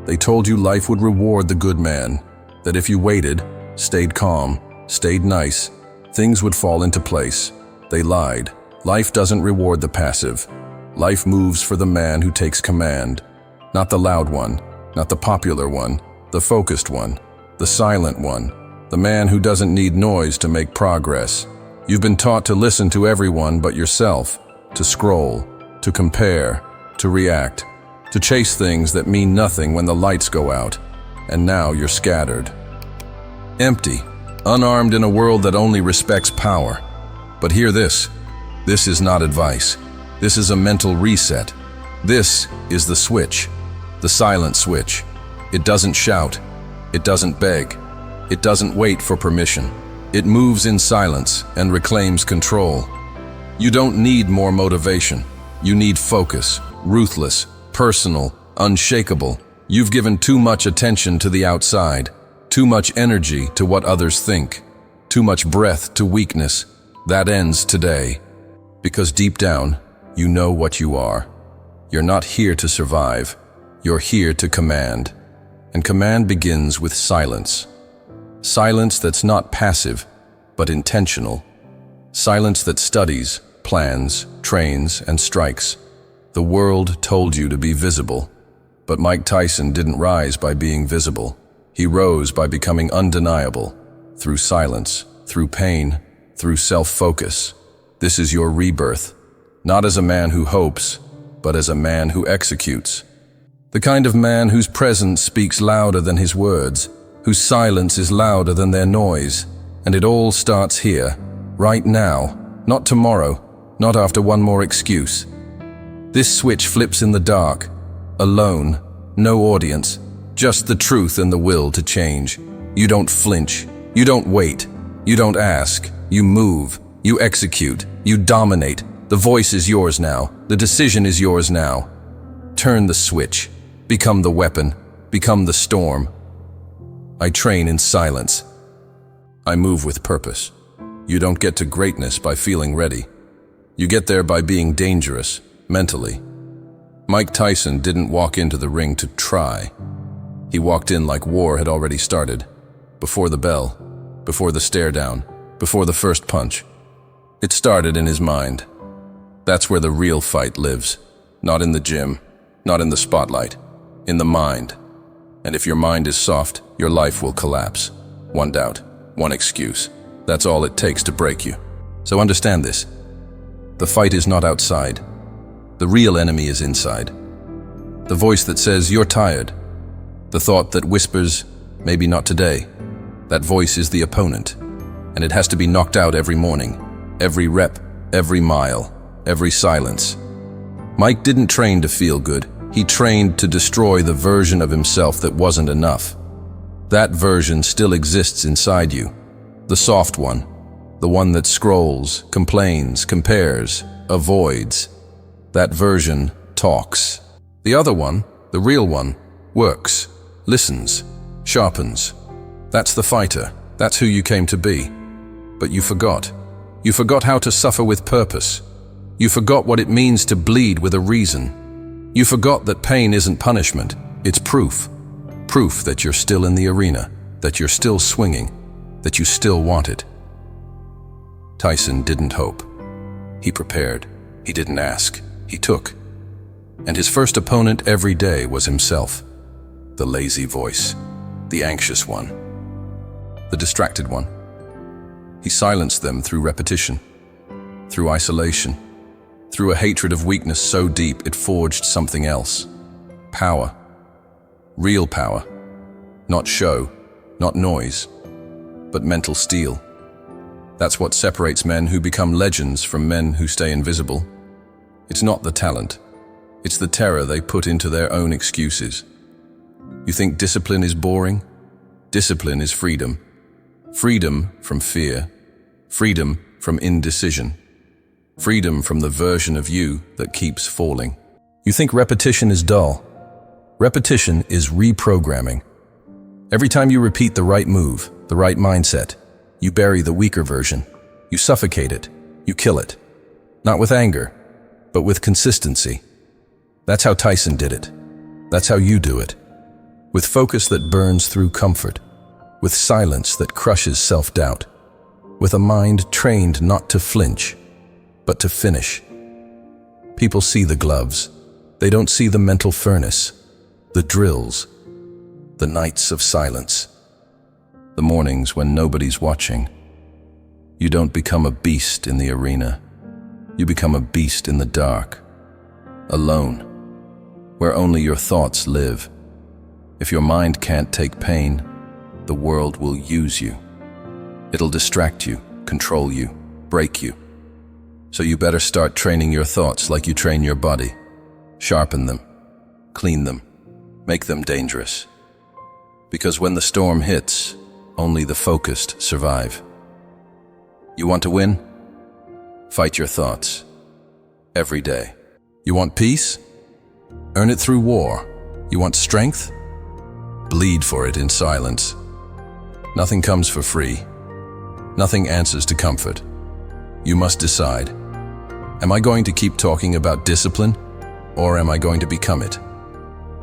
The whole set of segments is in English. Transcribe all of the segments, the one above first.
They told you life would reward the good man, that if you waited, stayed calm, stayed nice, things would fall into place. They lied. Life doesn't reward the passive. Life moves for the man who takes command. Not the loud one, not the popular one, the focused one, the silent one, the man who doesn't need noise to make progress. You've been taught to listen to everyone but yourself, to scroll, to compare, to react, to chase things that mean nothing when the lights go out, and now you're scattered. Empty, unarmed in a world that only respects power. But hear this. This is not advice. This is a mental reset. This is the switch, the silent switch. It doesn't shout. It doesn't beg. It doesn't wait for permission. It moves in silence and reclaims control. You don't need more motivation. You need focus, ruthless, personal, unshakable. You've given too much attention to the outside, too much energy to what others think, too much breath to weakness. That ends today. Because deep down, you know what you are. You're not here to survive. You're here to command. And command begins with silence. Silence that's not passive, but intentional. Silence that studies, plans, trains, and strikes. The world told you to be visible. But Mike Tyson didn't rise by being visible. He rose by becoming undeniable. Through silence, through pain, through self-focus. This is your rebirth. Not as a man who hopes, but as a man who executes. The kind of man whose presence speaks louder than his words, whose silence is louder than their noise. And it all starts here, right now, not tomorrow, not after one more excuse. This switch flips in the dark, alone, no audience, just the truth and the will to change. You don't flinch, you don't wait, you don't ask, you move, you execute, you dominate. The voice is yours now, the decision is yours now. Turn the switch, become the weapon, become the storm. I train in silence. I move with purpose. You don't get to greatness by feeling ready. You get there by being dangerous, mentally. Mike Tyson didn't walk into the ring to try. He walked in like war had already started. Before the bell, before the stare down, before the first punch. It started in his mind. That's where the real fight lives. Not in the gym, not in the spotlight, in the mind. And if your mind is soft, your life will collapse. One doubt, one excuse. That's all it takes to break you. So understand this. The fight is not outside. The real enemy is inside. The voice that says, you're tired. The thought that whispers, maybe not today. That voice is the opponent. And it has to be knocked out every morning. Every rep, every mile, every silence. Mike didn't train to feel good. He trained to destroy the version of himself that wasn't enough. That version still exists inside you. The soft one. The one that scrolls, complains, compares, avoids. That version talks. The other one, the real one, works, listens, sharpens. That's the fighter. That's who you came to be. But you forgot. You forgot how to suffer with purpose. You forgot what it means to bleed with a reason. You forgot that pain isn't punishment. It's proof. Proof that you're still in the arena, that you're still swinging, that you still want it. Tyson didn't hope. He prepared. He didn't ask. He took. And his first opponent every day was himself. The lazy voice. The anxious one. The distracted one. He silenced them through repetition, through isolation, through a hatred of weakness so deep it forged something else. Power. Real power. Not show, not noise, but mental steel. That's what separates men who become legends from men who stay invisible. It's not the talent. It's the terror they put into their own excuses. You think discipline is boring? Discipline is freedom. Freedom from fear. Freedom from indecision. Freedom from the version of you that keeps falling. You think repetition is dull. Repetition is reprogramming. Every time you repeat the right move, the right mindset, you bury the weaker version. You suffocate it. You kill it. Not with anger, but with consistency. That's how Tyson did it. That's how you do it. with focus that burns through comfort, with silence that crushes self-doubt, with a mind trained not to flinch, but to finish. People see the gloves. They don't see the mental furnace, the drills, the nights of silence, the mornings when nobody's watching. You don't become a beast in the arena. You become a beast in the dark, alone, where only your thoughts live. If your mind can't take pain, the world will use you. It'll distract you, control you, break you. So you better start training your thoughts like you train your body. Sharpen them, clean them, make them dangerous. Because when the storm hits, only the focused survive. You want to win? Fight your thoughts. Every day. You want peace? Earn it through war. You want strength? Bleed for it in silence. Nothing comes for free. Nothing answers to comfort. You must decide. Am I going to keep talking about discipline, or am I going to become it?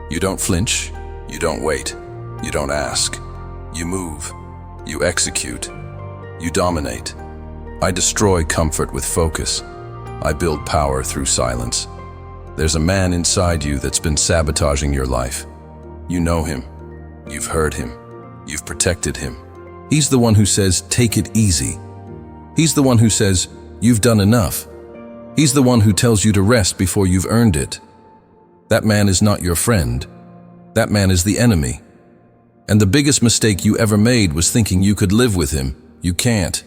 You don't flinch. You don't wait. You don't ask. You move. You execute. You dominate. I destroy comfort with focus. I build power through silence. There's a man inside you that's been sabotaging your life. You know him. You've heard him. You've protected him. He's the one who says, take it easy. He's the one who says, you've done enough. He's the one who tells you to rest before you've earned it. That man is not your friend. That man is the enemy. And the biggest mistake you ever made was thinking you could live with him. You can't.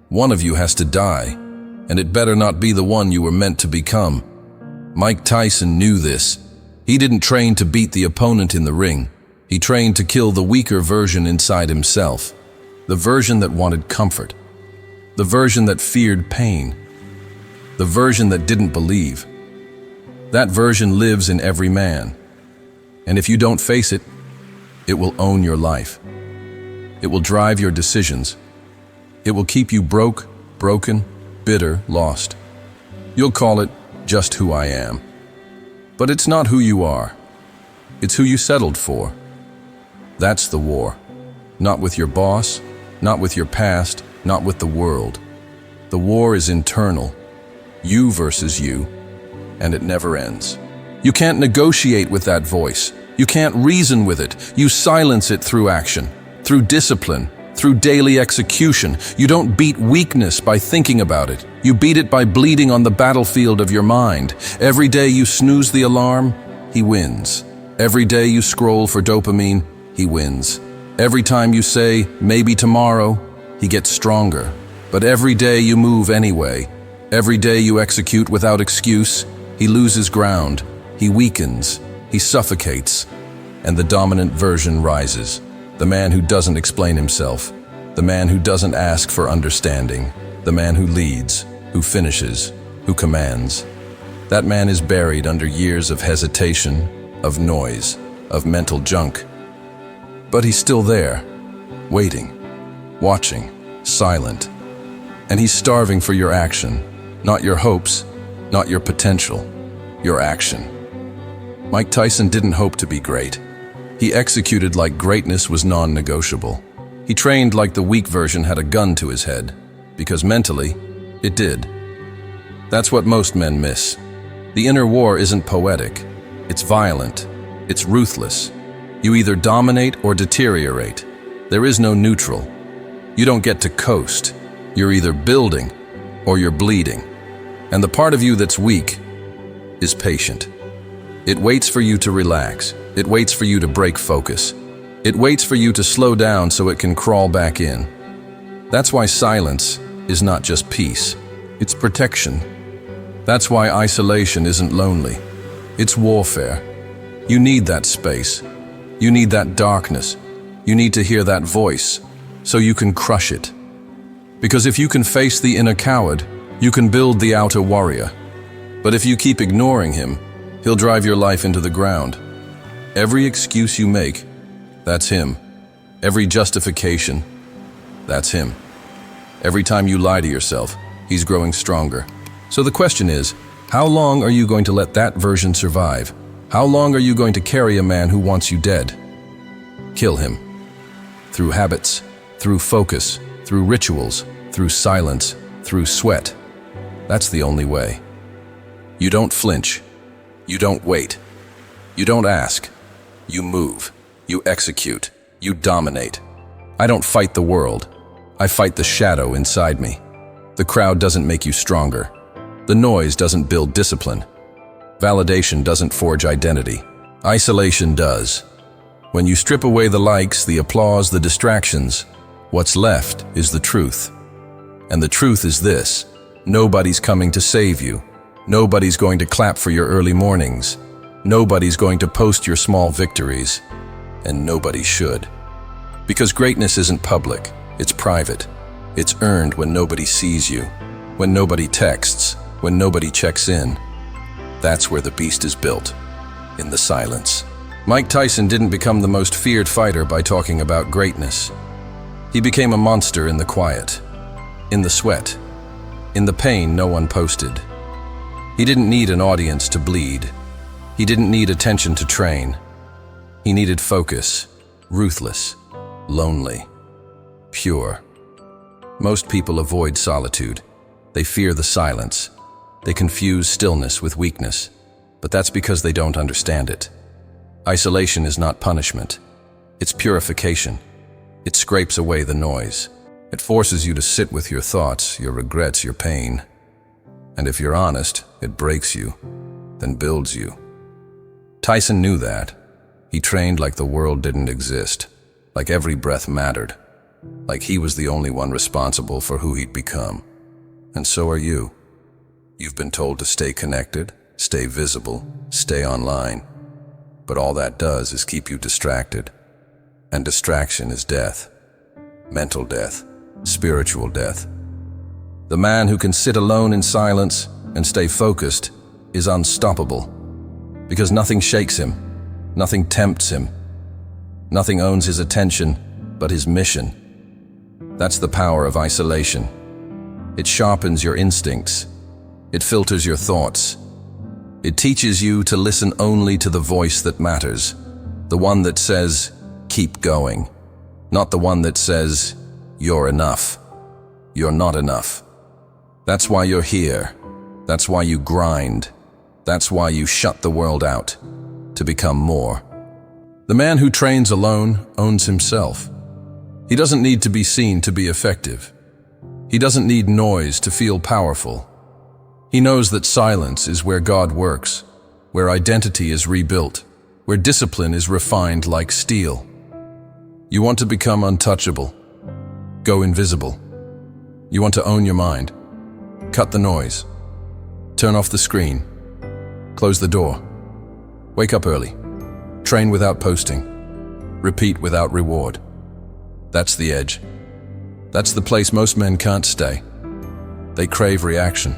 One of you has to die, and it better not be the one you were meant to become. Mike Tyson knew this. He didn't train to beat the opponent in the ring. He trained to kill the weaker version inside himself. The version that wanted comfort. The version that feared pain. The version that didn't believe. That version lives in every man. And if you don't face it, it will own your life. It will drive your decisions. It will keep you broke, broken, bitter, lost. You'll call it just who I am. But it's not who you are. It's who you settled for. That's the war. Not with your boss, not with your past, not with the world. The war is internal. You versus you, and it never ends. You can't negotiate with that voice. You can't reason with it. You silence it through action, through discipline, through daily execution. You don't beat weakness by thinking about it. You beat it by bleeding on the battlefield of your mind. Every day you snooze the alarm, he wins. Every day you scroll for dopamine, he wins. Every time you say, maybe tomorrow, he gets stronger. But every day you move anyway. Every day you execute without excuse, he loses ground. He weakens. He suffocates. And the dominant version rises. The man who doesn't explain himself. The man who doesn't ask for understanding. The man who leads, who finishes, who commands. That man is buried under years of hesitation, of noise, of mental junk. But he's still there, waiting, watching, silent. And he's starving for your action, not your hopes, not your potential, your action. Mike Tyson didn't hope to be great. He executed like greatness was non-negotiable. He trained like the weak version had a gun to his head, because mentally, it did. That's what most men miss. The inner war isn't poetic. It's violent. It's ruthless. You either dominate or deteriorate. There is no neutral. You don't get to coast. You're either building or you're bleeding. And the part of you that's weak is patient. It waits for you to relax. It waits for you to break focus. It waits for you to slow down so it can crawl back in. That's why silence is not just peace. It's protection. That's why isolation isn't lonely. It's warfare. You need that space. You need that darkness. You need to hear that voice so you can crush it. Because if you can face the inner coward, you can build the outer warrior. But if you keep ignoring him, he'll drive your life into the ground. Every excuse you make, that's him. Every justification, that's him. Every time you lie to yourself, he's growing stronger. So the question is, how long are you going to let that version survive? How long are you going to carry a man who wants you dead? Kill him. Through habits, through focus, through rituals, through silence, through sweat. That's the only way. You don't flinch. You don't wait. You don't ask. You move. You execute. You dominate. I don't fight the world. I fight the shadow inside me. The crowd doesn't make you stronger. The noise doesn't build discipline. Validation doesn't forge identity. Isolation does. When you strip away the likes, the applause, the distractions, what's left is the truth. And the truth is this: nobody's coming to save you. Nobody's going to clap for your early mornings. Nobody's going to post your small victories. And nobody should. Because greatness isn't public, it's private. It's earned when nobody sees you, when nobody texts, when nobody checks in. That's where the beast is built, in the silence. Mike Tyson didn't become the most feared fighter by talking about greatness. He became a monster in the quiet, in the sweat, in the pain no one posted. He didn't need an audience to bleed. He didn't need attention to train. He needed focus, ruthless, lonely, pure. Most people avoid solitude. They fear the silence. They confuse stillness with weakness, but that's because they don't understand it. Isolation is not punishment. It's purification. It scrapes away the noise. It forces you to sit with your thoughts, your regrets, your pain. And if you're honest, it breaks you, then builds you. Tyson knew that. He trained like the world didn't exist, like every breath mattered, like he was the only one responsible for who he'd become. And so are you. You've been told to stay connected, stay visible, stay online. But all that does is keep you distracted. And distraction is death. Mental death, spiritual death. The man who can sit alone in silence and stay focused is unstoppable. Because nothing shakes him, nothing tempts him, nothing owns his attention but his mission. That's the power of isolation. It sharpens your instincts. It filters your thoughts. It teaches you to listen only to the voice that matters, the one that says, keep going, not the one that says, you're enough. You're not enough. That's why you're here. That's why you grind. That's why you shut the world out, to become more. The man who trains alone owns himself. He doesn't need to be seen to be effective. He doesn't need noise to feel powerful. He knows that silence is where God works, where identity is rebuilt, where discipline is refined like steel. You want to become untouchable, go invisible. You want to own your mind, cut the noise, turn off the screen, close the door, wake up early, train without posting, repeat without reward. That's the edge. That's the place most men can't stay. They crave reaction.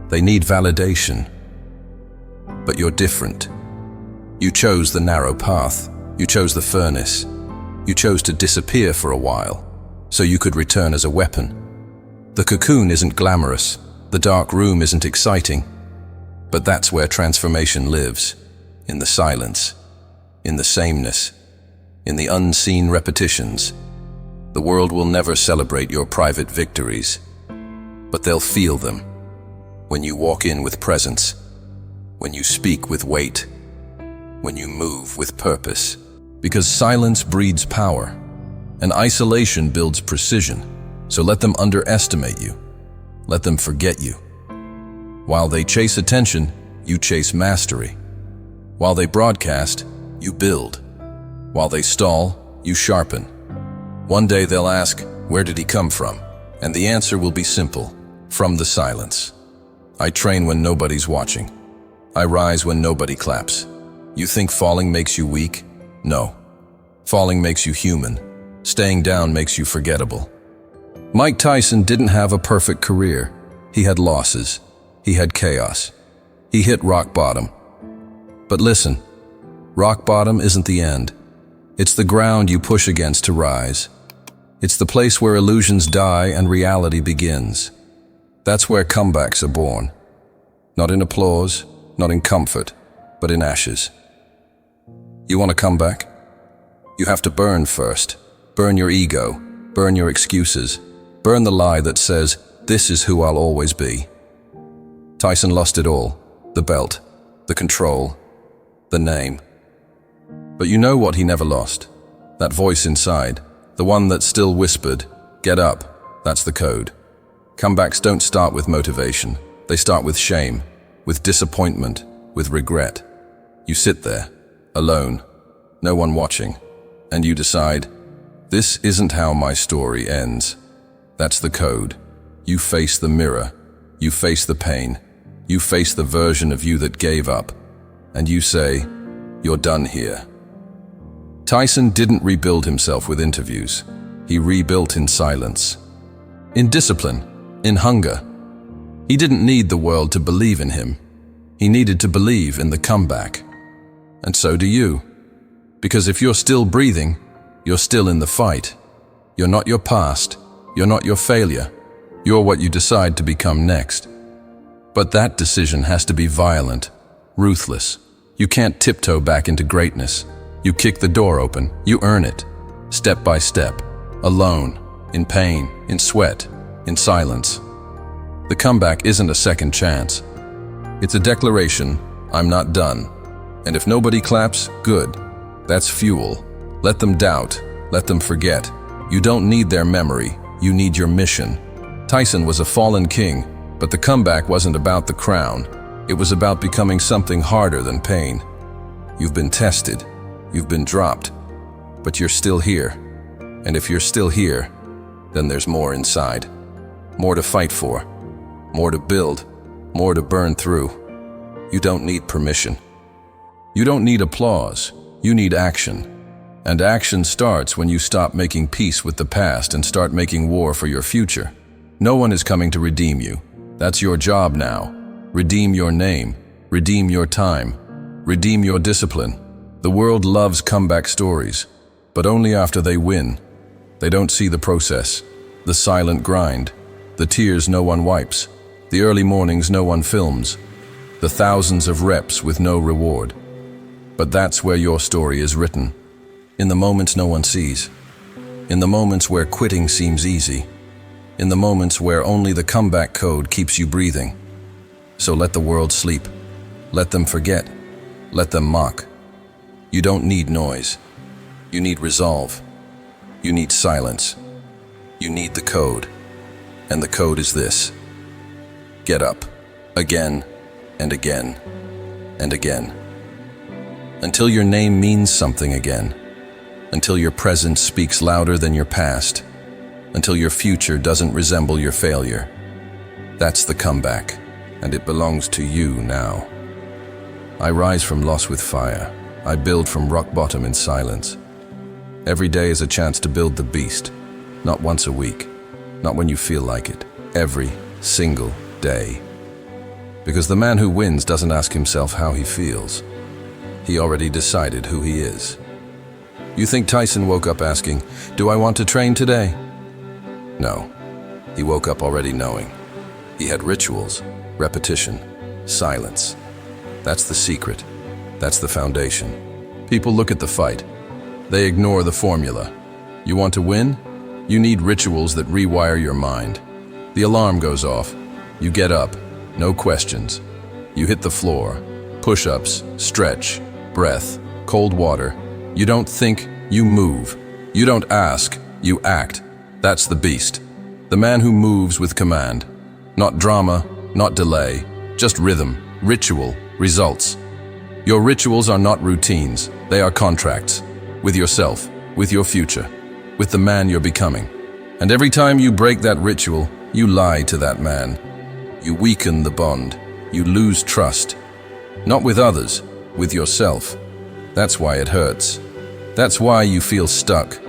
They need validation. But you're different. You chose the narrow path. You chose the furnace. You chose to disappear for a while, so you could return as a weapon. The cocoon isn't glamorous. The dark room isn't exciting. But that's where transformation lives. In the silence. In the sameness. In the unseen repetitions. The world will never celebrate your private victories, but they'll feel them when you walk in with presence, when you speak with weight, when you move with purpose. Because silence breeds power, and isolation builds precision. So let them underestimate you. Let them forget you. While they chase attention, you chase mastery. While they broadcast, you build. While they stall, you sharpen. One day they'll ask, where did he come from? And the answer will be simple, from the silence. I train when nobody's watching. I rise when nobody claps. You think falling makes you weak? No. Falling makes you human. Staying down makes you forgettable. Mike Tyson didn't have a perfect career. He had losses. He had chaos. He hit rock bottom. But listen, rock bottom isn't the end. It's the ground you push against to rise. It's the place where illusions die and reality begins. That's where comebacks are born. Not in applause, not in comfort, but in ashes. You want a comeback? You have to burn first. Burn your ego. Burn your excuses. Burn the lie that says, "This is who I'll always be." Tyson lost it all. The belt, the control, the name. But you know what he never lost? That voice inside, the one that still whispered, "Get up." That's the code. Comebacks don't start with motivation. They start with shame, with disappointment, with regret. You sit there, alone, no one watching, and you decide, this isn't how my story ends. That's the code. You face the mirror. You face the pain. You face the version of you that gave up. And you say, "You're done here." Tyson didn't rebuild himself with interviews. He rebuilt in silence. In discipline. In hunger. He didn't need the world to believe in him. He needed to believe in the comeback. And so do you. Because if you're still breathing, you're still in the fight. You're not your past. You're not your failure. You're what you decide to become next. But that decision has to be violent, ruthless. You can't tiptoe back into greatness. You kick the door open. You earn it. Step by step. Alone. In pain. In sweat. In silence. The comeback isn't a second chance. It's a declaration, "I'm not done." And if nobody claps, good. That's fuel. Let them doubt. Let them forget. You don't need their memory. You need your mission. Tyson was a fallen king, but the comeback wasn't about the crown. It was about becoming something harder than pain. You've been tested. You've been dropped. But you're still here. And if you're still here, then there's more inside. More to fight for. More to build. More to burn through. You don't need permission. You don't need applause. You need action. And action starts when you stop making peace with the past and start making war for your future. No one is coming to redeem you. That's your job now. Redeem your name. Redeem your time. Redeem your discipline. The world loves comeback stories, but only after they win. They don't see the process, the silent grind, the tears no one wipes, the early mornings no one films, the thousands of reps with no reward. But that's where your story is written. In the moments no one sees. In the moments where quitting seems easy. In the moments where only the comeback code keeps you breathing. So let the world sleep. Let them forget. Let them mock. You don't need noise. You need resolve. You need silence. You need the code. And the code is this. Get up. Again and again and again. Until your name means something again. Until your present speaks louder than your past. Until your future doesn't resemble your failure. That's the comeback, and it belongs to you now. I rise from loss with fire. I build from rock bottom in silence. Every day is a chance to build the beast. Not once a week. Not when you feel like it. Every single day. Because the man who wins doesn't ask himself how he feels. He already decided who he is. You think Tyson woke up asking, "Do I want to train today?" No. He woke up already knowing. He had rituals, repetition, silence. That's the secret. That's the foundation. People look at the fight. They ignore the formula. You want to win? You need rituals that rewire your mind. The alarm goes off. You get up. No questions. You hit the floor. Push-ups, stretch, breath, cold water. You don't think, you move. You don't ask, you act. That's the beast. The man who moves with command. Not drama, not delay, just rhythm, ritual, results. Your rituals are not routines. They are contracts. With yourself, with your future, with the man you're becoming. And every time you break that ritual, you lie to that man. You weaken the bond. You lose trust. Not with others, with yourself. That's why it hurts. That's why you feel stuck.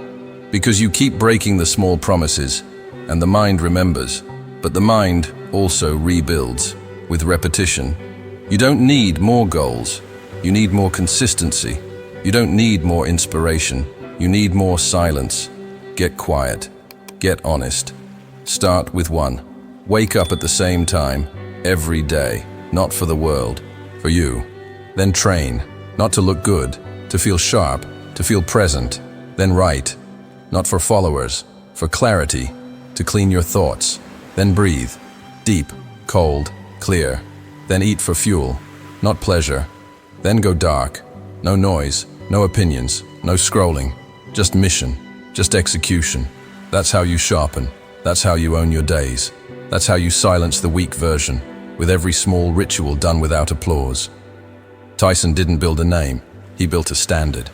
Because you keep breaking the small promises, and the mind remembers. But the mind also rebuilds with repetition. You don't need more goals. You need more consistency. You don't need more inspiration. You need more silence. Get quiet. Get honest. Start with one. Wake up at the same time, every day, not for the world, for you. Then train, not to look good, to feel sharp, to feel present. Then write, not for followers, for clarity, to clean your thoughts. Then breathe, deep, cold, clear. Then eat for fuel, not pleasure. Then go dark, no noise, no opinions, no scrolling, just mission, just execution. That's how you sharpen, that's how you own your days. That's how you silence the weak version, with every small ritual done without applause. Tyson didn't build a name, he built a standard.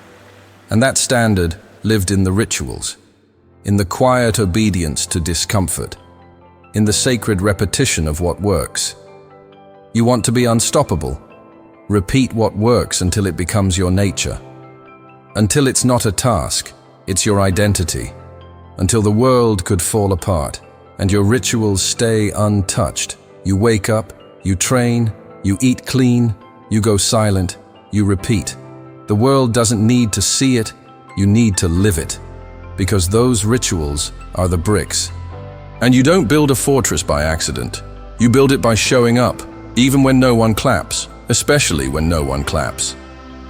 And that standard lived in the rituals, in the quiet obedience to discomfort, in the sacred repetition of what works. You want to be unstoppable? Repeat what works until it becomes your nature. Until it's not a task, it's your identity. Until the world could fall apart, and your rituals stay untouched. You wake up, you train, you eat clean, you go silent, you repeat. The world doesn't need to see it, you need to live it. Because those rituals are the bricks. And you don't build a fortress by accident. You build it by showing up, even when no one claps, especially when no one claps.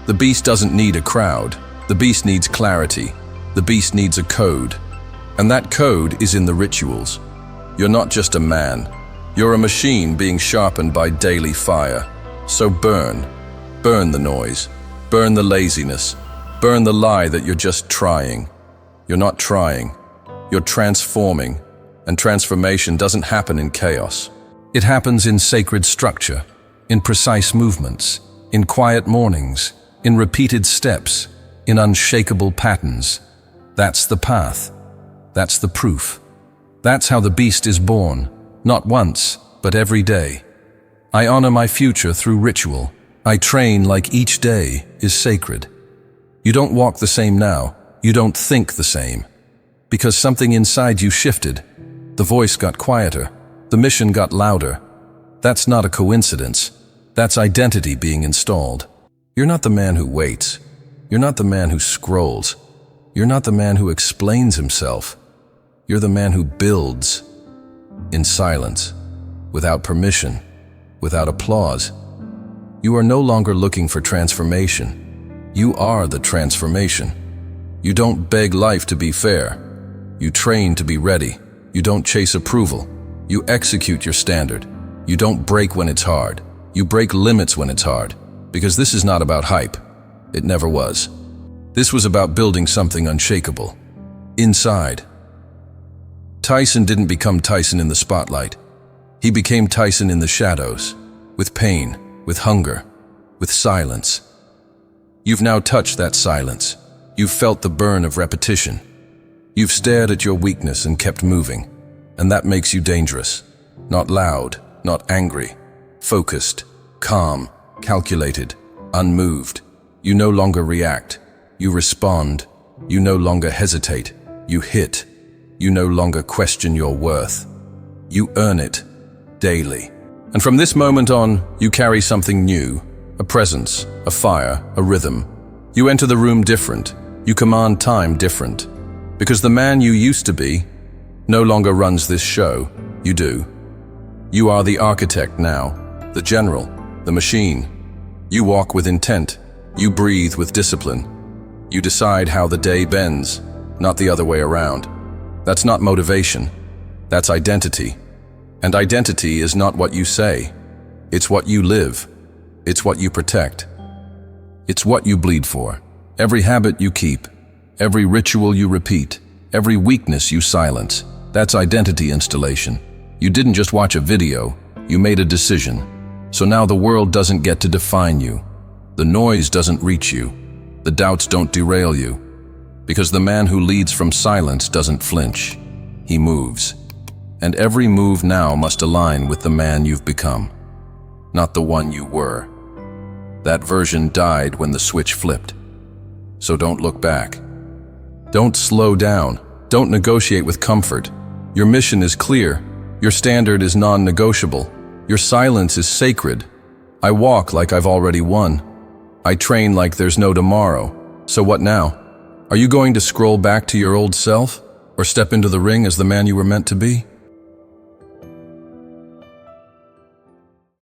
The beast doesn't need a crowd. The beast needs clarity. The beast needs a code. And that code is in the rituals. You're not just a man. You're a machine being sharpened by daily fire. So burn. Burn the noise. Burn the laziness. Burn the lie that you're just trying. You're not trying. You're transforming. And transformation doesn't happen in chaos. It happens in sacred structure, in precise movements, in quiet mornings, in repeated steps, in unshakable patterns. That's the path. That's the proof. That's how the beast is born, not once, but every day. I honor my future through ritual. I train like each day is sacred. You don't walk the same now. You don't think the same. Because something inside you shifted. The voice got quieter. The mission got louder. That's not a coincidence. That's identity being installed. You're not the man who waits. You're not the man who scrolls. You're not the man who explains himself. You're the man who builds in silence, without permission, without applause. You are no longer looking for transformation. You are the transformation. You don't beg life to be fair. You train to be ready. You don't chase approval. You execute your standard. You don't break when it's hard. You break limits when it's hard. Because this is not about hype. It never was. This was about building something unshakable. Inside. Tyson didn't become Tyson in the spotlight. He became Tyson in the shadows, with pain, with hunger, with silence. You've now touched that silence. You've felt the burn of repetition. You've stared at your weakness and kept moving. And that makes you dangerous. Not loud, not angry. Focused, calm, calculated, unmoved. You no longer react. You respond. You no longer hesitate. You hit. You no longer question your worth. You earn it daily. And from this moment on, you carry something new, a presence, a fire, a rhythm. You enter the room different. You command time different. Because the man you used to be no longer runs this show. You do. You are the architect now, the general, the machine. You walk with intent. You breathe with discipline. You decide how the day bends, not the other way around. That's not motivation. That's identity. And identity is not what you say. It's what you live. It's what you protect. It's what you bleed for. Every habit you keep, every ritual you repeat, every weakness you silence. That's identity installation. You didn't just watch a video, you made a decision. So now the world doesn't get to define you. The noise doesn't reach you. The doubts don't derail you. Because the man who leads from silence doesn't flinch. He moves. And every move now must align with the man you've become, not the one you were. That version died when the switch flipped. So don't look back. Don't slow down. Don't negotiate with comfort. Your mission is clear. Your standard is non-negotiable. Your silence is sacred. I walk like I've already won. I train like there's no tomorrow. So what now? Are you going to scroll back to your old self? Or step into the ring as the man you were meant to be?